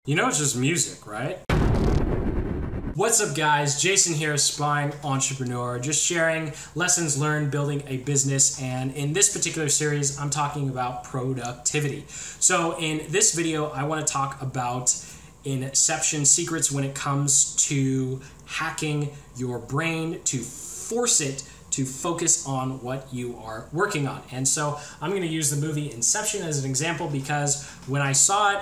You know, it's just music, right? What's up, guys? Jason here, aspiring entrepreneur, just sharing lessons learned building a business. And in this particular series, I'm talking about productivity. So in this video, I want to talk about inception secrets when it comes to hacking your brain to force it to focus on what you are working on. And so I'm going to use the movie Inception as an example because when I saw it,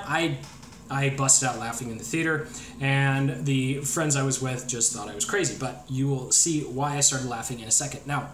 I busted out laughing in the theater, and the friends I was with just thought I was crazy. But you will see why I started laughing in a second. Now,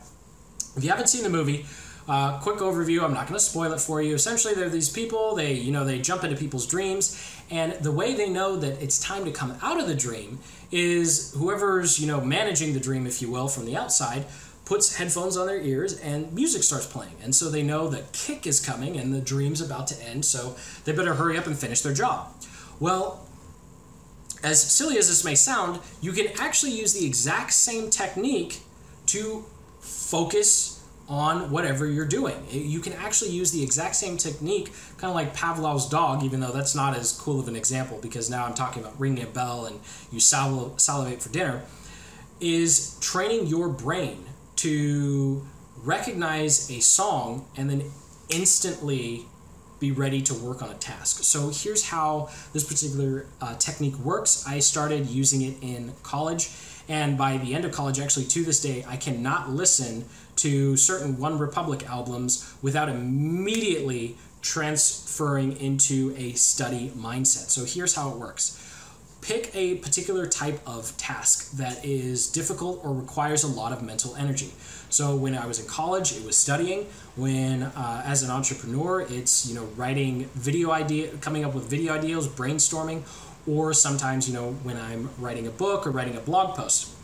if you haven't seen the movie, quick overview. I'm not going to spoil it for you. Essentially, there are these people. They jump into people's dreams, and the way they know that it's time to come out of the dream is whoever's managing the dream, if you will, from the outside, puts headphones on their ears and music starts playing. And so they know the kick is coming and the dream's about to end, so they better hurry up and finish their job. Well, as silly as this may sound, you can actually use the exact same technique to focus on whatever you're doing. You can actually use the exact same technique, kind of like Pavlov's dog, even though that's not as cool of an example because now I'm talking about ringing a bell and you salivate for dinner, is training your brain to recognize a song and then instantly be ready to work on a task. So here's how this particular technique works. I started using it in college, and by the end of college, actually to this day, I cannot listen to certain One Republic albums without immediately transferring into a study mindset. So here's how it works. Pick a particular type of task that is difficult or requires a lot of mental energy. So when I was in college, it was studying. When as an entrepreneur, it's writing coming up with video ideas, brainstorming, or sometimes when I'm writing a book or writing a blog post.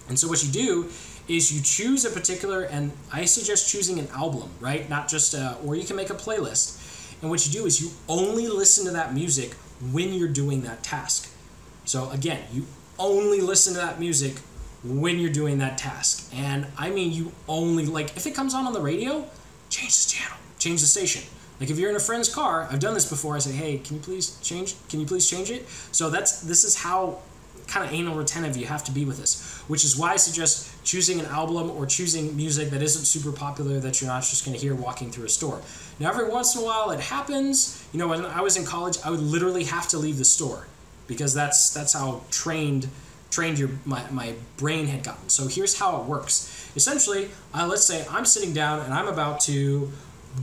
And so what you do is you choose a particular, and I suggest choosing an album, right? Not just or you can make a playlist. And what you do is you only listen to that music when you're doing that task. So again, you only listen to that music when you're doing that task. And I mean, you only, if it comes on the radio, change the channel, change the station. Like if you're in a friend's car, I've done this before, I say, hey, can you please change it? So this is how kind of anal retentive you have to be with this, which is why I suggest choosing an album or choosing music that isn't super popular that you're not just going to hear walking through a store. Now, every once in a while it happens. When I was in college, I would literally have to leave the store because that's how trained my brain had gotten. So here's how it works. Essentially, let's say I'm sitting down and I'm about to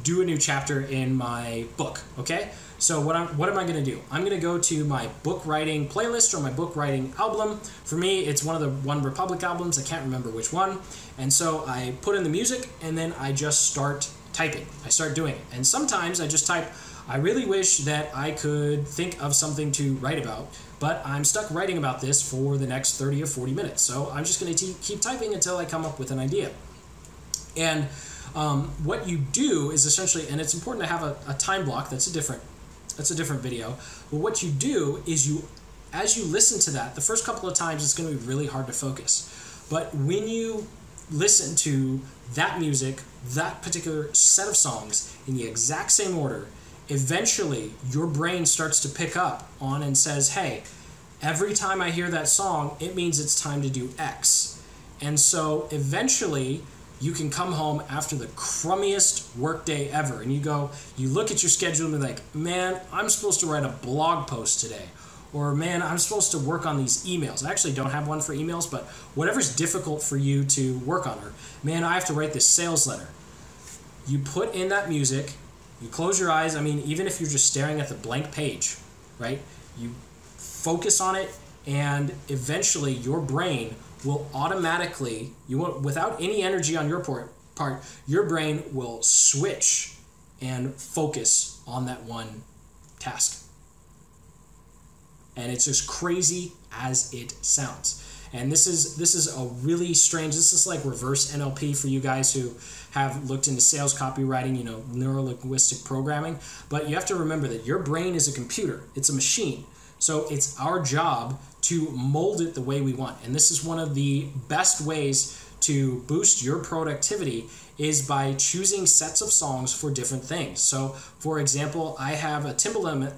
do a new chapter in my book, okay? So what am I going to do? I'm going to go to my book writing playlist or my book writing album. For me, it's one of the One Republic albums. I can't remember which one. And so I put in the music and then I just start typing. I start doing it. And sometimes I just type, I really wish that I could think of something to write about, but I'm stuck writing about this for the next 30 or 40 minutes. So I'm just going to keep typing until I come up with an idea. And what you do is essentially, and it's important to have a time block, that's a different video, but what you do is as you listen to that, the first couple of times it's going to be really hard to focus. But when you listen to that music, that particular set of songs in the exact same order, eventually your brain starts to pick up on and says, hey, every time I hear that song, it means it's time to do X. And so eventually you can come home after the crummiest work day ever and you look at your schedule and be like, man, I'm supposed to write a blog post today. Or man, I'm supposed to work on these emails. I actually don't have one for emails, but whatever's difficult for you to work on, or man, I have to write this sales letter. You put in that music, you close your eyes. I mean, even if you're just staring at the blank page, right? You focus on it, and eventually your brain will automatically, without any energy on your part, your brain will switch and focus on that one task. And it's as crazy as it sounds. And this is a really strange, this is like reverse NLP for you guys who have looked into sales copywriting, neuro-linguistic programming. But you have to remember that your brain is a computer. It's a machine. So it's our job to mold it the way we want. And this is one of the best ways to boost your productivity is by choosing sets of songs for different things. So, for example, I have a Timbaland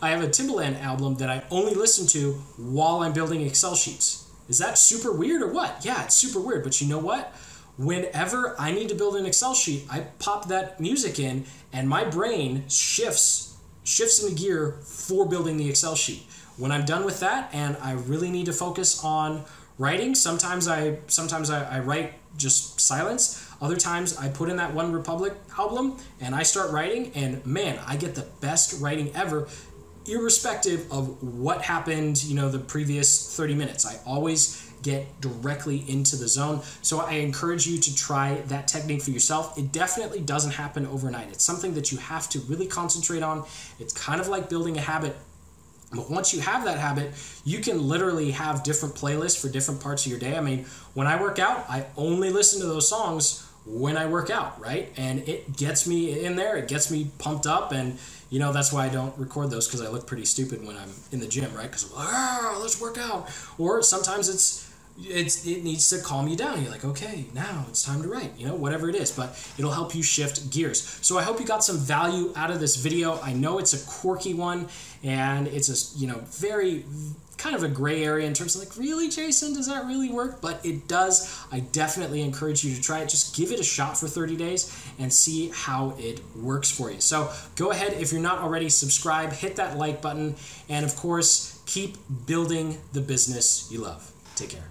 I have a Timbaland album that I only listen to while I'm building Excel sheets. Is that super weird or what? Yeah, it's super weird, but you know what? Whenever I need to build an Excel sheet, I pop that music in and my brain shifts into gear for building the Excel sheet. When I'm done with that and I really need to focus on writing, sometimes I write just silence. Other times I put in that One Republic album and I start writing, and man, I get the best writing ever, irrespective of what happened, the previous 30 minutes. I always get directly into the zone. So I encourage you to try that technique for yourself. It definitely doesn't happen overnight. It's something that you have to really concentrate on. It's kind of like building a habit. But once you have that habit, you can literally have different playlists for different parts of your day. I mean, when I work out, I only listen to those songs when I work out, right? And it gets me in there, it gets me pumped up, and that's why I don't record those, because I look pretty stupid when I'm in the gym, right? Because I'm like, let's work out. Or sometimes it needs to calm you down. You're like, okay, now it's time to write, whatever it is, but it'll help you shift gears. So I hope you got some value out of this video. I know it's a quirky one, and it's a, very kind of a gray area in terms of like, really, Jason, does that really work? But it does. I definitely encourage you to try it. Just give it a shot for 30 days and see how it works for you. So go ahead, if you're not already, subscribe, hit that like button, and of course, keep building the business you love. Take care.